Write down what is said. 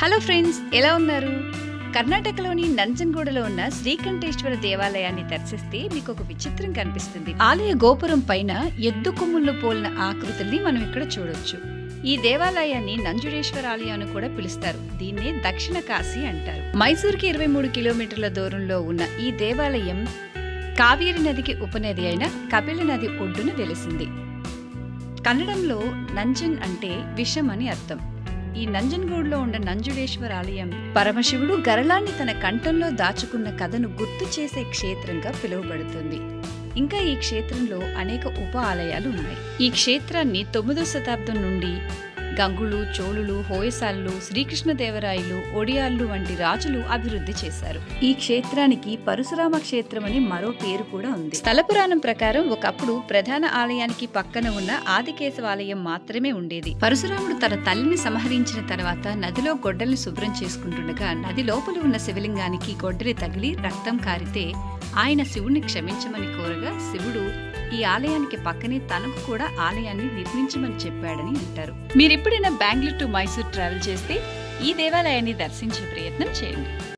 Hello friends, ఎలా ఉన్నారు? కర్ణాటకలోని నంజన్గూడలో ఉన్న శ్రీకంఠేశ్వర దేవాలయాన్ని దర్శిస్తే మీకు ఒక విచిత్రం కనిపిస్తుంది. ఆలయ గోపురం పైన ఎద్దు కొమ్ముల్లో పోలిన ఆకృతుల్ని మనం ఇక్కడ చూడొచ్చు. ఈ దేవాలయాన్ని నంజుడేశ్వర ఆలయం అని కూడా పిలుస్తారు. దీన్నే దక్షిణ కాశీ అంటారు. మైసూర్కి 23 కిలోమీటర్ల దూరంలో ఉన్న ఈ దేవాలయం కావేరి నదికి ఉపనది అయిన కపిల నది ఒడ్డున వెలిసింది. కన్నడంలో నంజన్ అంటే విషం అని అర్థం. ఈ నంజన్గూడ్లో ఉన్న నంజుడేశ్వర ఆలయం పరమశివుడు గరళాన్ని తన కంఠంలో దాచుకున్న కథను గుర్తు చేసే క్షేత్రంగా పిలువబడుతుంది. ఇంకా ఈ క్షేత్రంలో అనేక ఉప ఆలయాలు ఉన్నాయి. ఈ క్షేత్రాన్ని 9వ శతాబ్దం నుండి గంగులు, చోళులు, హోయసాళ్ళు, శ్రీకృష్ణదేవరాయలు, ఒడియాళ్ళు వంటి రాజులు అభివృద్ధి చేశారు. ఈ క్షేత్రానికి పరశురామ క్షేత్రం అని మరో పేరు కూడా ఉంది. స్థల పురాణం ప్రకారం ఒకప్పుడు ప్రధాన ఆలయానికి పక్కన ఉన్న ఆదికేశవాలయం మాత్రమే ఉండేది. పరశురాముడు తన తల్లిని సంహరించిన తర్వాత నదిలో గొడ్డల్ని శుభ్రం చేసుకుంటుండగా నది లోపల ఉన్న శివలింగానికి గొడ్డలి తగిలి రక్తం కారితే ఆయన శివుణ్ణి క్షమించమని కోరగా శివుడు ఈ ఆలయానికి పక్కనే తనకు కూడా ఆలయాన్ని నిర్మించమని చెప్పాడని అంటారు. మీరెప్పుడైనా బెంగళూరు టు మైసూర్ ట్రావెల్ చేస్తే ఈ దేవాలయాన్ని దర్శించే ప్రయత్నం చేయండి.